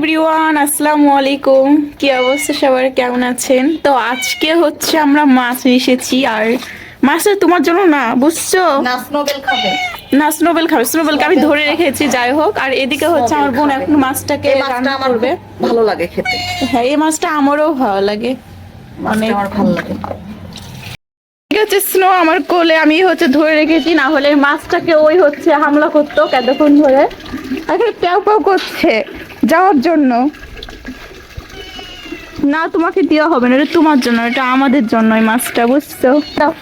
Everyone, আসসালামু আলাইকুম। কি অবস্থা সবার, কেমন আছেন? তো আজকে হচ্ছে আমরা মাছ এসেছি, আর মাছটা তোমার জন্য না, বুঝছো? না, স্নোবেল খাবে। না, স্নোবেল খাবে, স্নোবেলকে আমি স্নোবেল ধরে খাবে। রেখেছি। যাই হোক, আর এদিকে হচ্ছে আমার বোন এখন মাছটাকে এই মাছটা রান্না আমার করবে। খুব ভালো লাগে খেতে। হ্যাঁ, এই মাছটা আমারও ভালো লাগে মাছটা অনেক। আমার ভালো লাগে। ঠিক আছে, স্নো আমার কোলে আমি হচ্ছে ধরে রেখেছি, না হলে এই মাছটাকে ওই হচ্ছে হামলা করতো কতক্ষণ ধরে। এখন প্যাও প্যাও করছে যাওয়ার জন্য। না, তোমাকে দেওয়া হবে না, এটা তোমার জন্য, এটা আমাদের জন্য এই মাছটা, বুঝছো? দাও,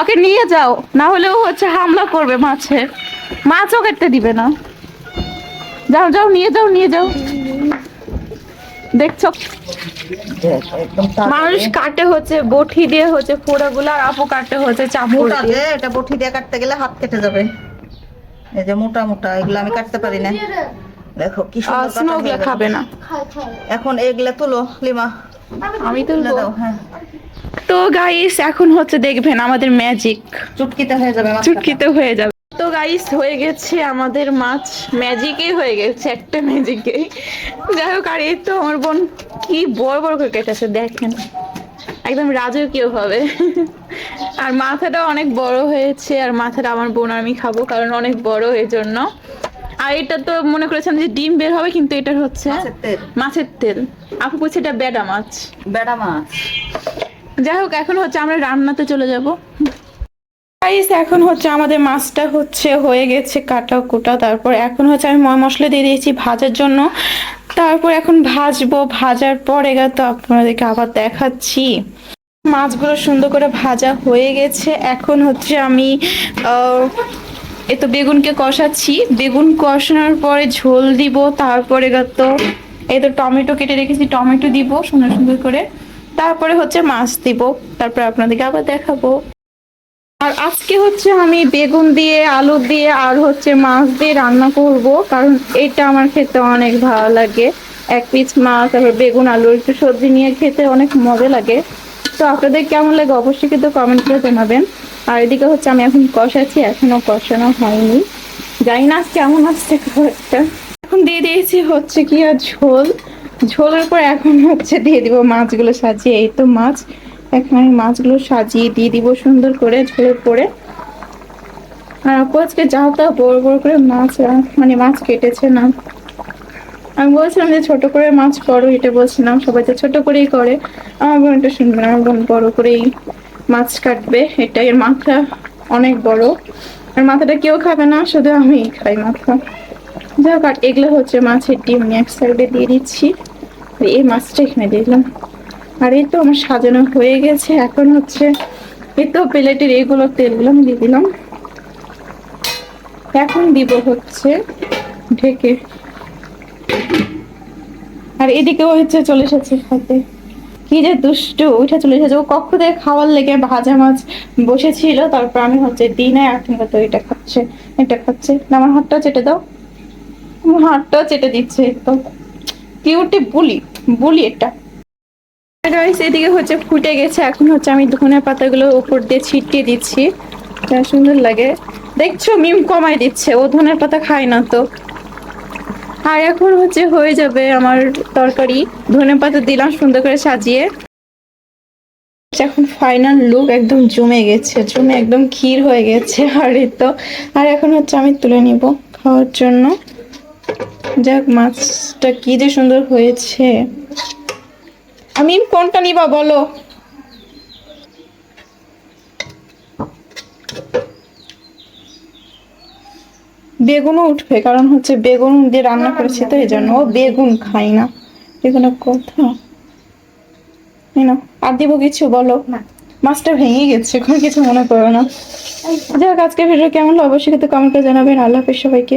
ওকে নিয়ে যাও, না হলে ও হচ্ছে হামলা করবে মাছে, মাছও কাটতে দিবে না। যাও যাও, নিয়ে যাও নিয়ে যাও। দেখছো, একদম তাজা মানুষ রে। কাটে হচ্ছে বটি দিয়ে হচ্ছে ফোড়াগুলো, আর আপু কাটে হচ্ছে চামচ মোটা দিয়ে। যে, এটা বটি দিয়ে কাটতে গেলে হাত কেটে যাবে। এই যে মোটা মোটা এগুলো আমি কাটতে পারি না। দেখো কি সুন্দর কাটা স্নোগুলা হয়ে গেল। খাবে না। এখন এগুলা তুলো লিমা। আমি তো তুলে দাও, হ্যাঁ। তো গাইস, এখন হচ্ছে দেখবেন আমাদের ম্যাজিক চুটকিতে হয়ে যাবে মাছটা। চুটকিতে হয়ে যাবে। তো গাইস, হয়ে গেছে আমাদের মাছ, ম্যাজিকেই হয়ে গেছে, একটা ম্যাজিকেই। যাই হোক, আর এই তো আমার বোন কি বড় বড় করে কেটেছে দেখেন, একদম রাজকীয় ভাবে। আর মাথাটা অনেক বড় হয়েছে, আর মাথাটা আমার বোন আর আমি খাবো, কারণ অনেক বড় এর জন্য। আর এটা তো মনে করেছেন যে ডিম বের হবে, কিন্তু এটা হচ্ছে মাছের তেল। মাছের তেল। আপু বলছে এটা বেডা মাছ। বেড়া মাছ। যাই হোক, এখন হচ্ছে আমরা রান্নাতে চলে যাব। গাইস, এখন হচ্ছে আমাদের মাছটা হচ্ছে হয়ে গেছে কাটা কুটা। তারপর এখন হচ্ছে আমি ময় মশলা দিয়ে দিয়েছি ভাজার জন্য। তারপর এখন ভাজবো, ভাজার পরে তো আপনাদেরকে আবার দেখাচ্ছি। মাছগুলো সুন্দর করে ভাজা হয়ে গেছে। এখন হচ্ছে আমি এই তো বেগুনকে কষাচ্ছি। বেগুন কষানোর পরে ঝোল দিব, তারপরে তো এই তো টমেটো কেটে রেখেছি, টমেটো দিব সুন্দর সুন্দর করে। তারপরে হচ্ছে মাছ দিব, তারপরে আপনাদেরকে আবার দেখাবো। আর আজকে হচ্ছে আমি বেগুন দিয়ে, আলু দিয়ে, আর হচ্ছে মাছ দিয়ে রান্না করব, কারণ এটা আমার খেতে অনেক ভালো লাগে। এক পিস মাছ, তারপর বেগুন আলু একটু সবজি নিয়ে খেতে অনেক মজা লাগে। তো আপনাদের কেমন লাগে অবশ্যই কিন্তু কমেন্ট করে জানাবেন। আর এদিকে হচ্ছে আমি এখন কষাচ্ছি, এখনো কষানো হয়নি, জানি না কেমন আসছে খাবারটা। এখন দিয়ে দিয়েছি হচ্ছে কি আর ঝোল, ঝোলের পর এখন হচ্ছে দিয়ে দিব মাছগুলো সাজিয়ে। এই তো মাছ, এখন আমি মাছগুলো সাজিয়ে দিয়ে দিব সুন্দর করে ঝোলের পরে। আর আপু আজকে যাও তা বড় বড় করে মাছ মানে মাছ কেটেছে না। আমি বলছিলাম যে ছোট করে মাছ করো, এটা বলছিলাম, সবাই তো ছোট করেই করে। আমার বোন এটা শুনবে না, আমার বোন বড় করেই মাছ কাটবে। এটা এর মাথা অনেক বড়, আর মাথাটা কেউ খাবে না, শুধু আমি খাই মাথা। যাই হোক, আর এগুলো হচ্ছে মাছের ডিম, আমি এক সাইডে দিয়ে দিচ্ছি, আর এই মাছটা এখানে দিলাম। আর এই তো আমার সাজানো হয়ে গেছে। এখন হচ্ছে এই তো প্লেটের এইগুলো তেলগুলো আমি দিয়ে দিলাম। এখন দিব হচ্ছে ঢেকে। আর এদিকেও হচ্ছে চলে এসেছে খাতে, কি যে দুষ্টু, উঠে চলে এসেছে। ও কক্ষ থেকে খাওয়ার লেগে ভাজা মাছ বসেছিল, তারপর আমি হচ্ছে দিনে এখন তো এটা খাচ্ছে, এটা খাচ্ছে না। আমার হাতটা চেটে দাও, আমার হাতটাও চেটে দিচ্ছে। তো কিউটি বুলি, বুলি এটা। গাইস, এদিকে হচ্ছে ফুটে গেছে। এখন হচ্ছে আমি ধনে পাতাগুলো উপর দিয়ে ছিটিয়ে দিচ্ছি, যা সুন্দর লাগে। দেখছো, মিম কমাই দিচ্ছে, ও ধনে পাতা খায় না তো। আর এখন হচ্ছে হয়ে যাবে আমার তরকারি, ধনে পাতা দিলাম সুন্দর করে সাজিয়ে। এখন ফাইনাল লুক, একদম জমে গেছে, জমে একদম ক্ষীর হয়ে গেছে। আর এই তো, আর এখন হচ্ছে আমি তুলে নিব খাওয়ার জন্য। যাক, মাছটা কি যে সুন্দর হয়েছে। আমি কোনটা নিবা বলো? বেগুনও উঠবে, কারণ হচ্ছে বেগুন দিয়ে রান্না করেছি, তো এই জন্য ও বেগুন খাই না। বেগুনের কথা না, আর দিব কিছু বলো? মাছটা ভেঙে গেছে, কোনো কিছু মনে করো না। যাক, আজকের ভিডিও কেমন হলো অবশ্যই কিন্তু কমেন্ট করে জানাবেন। আল্লাহ হাফেজ সবাইকে।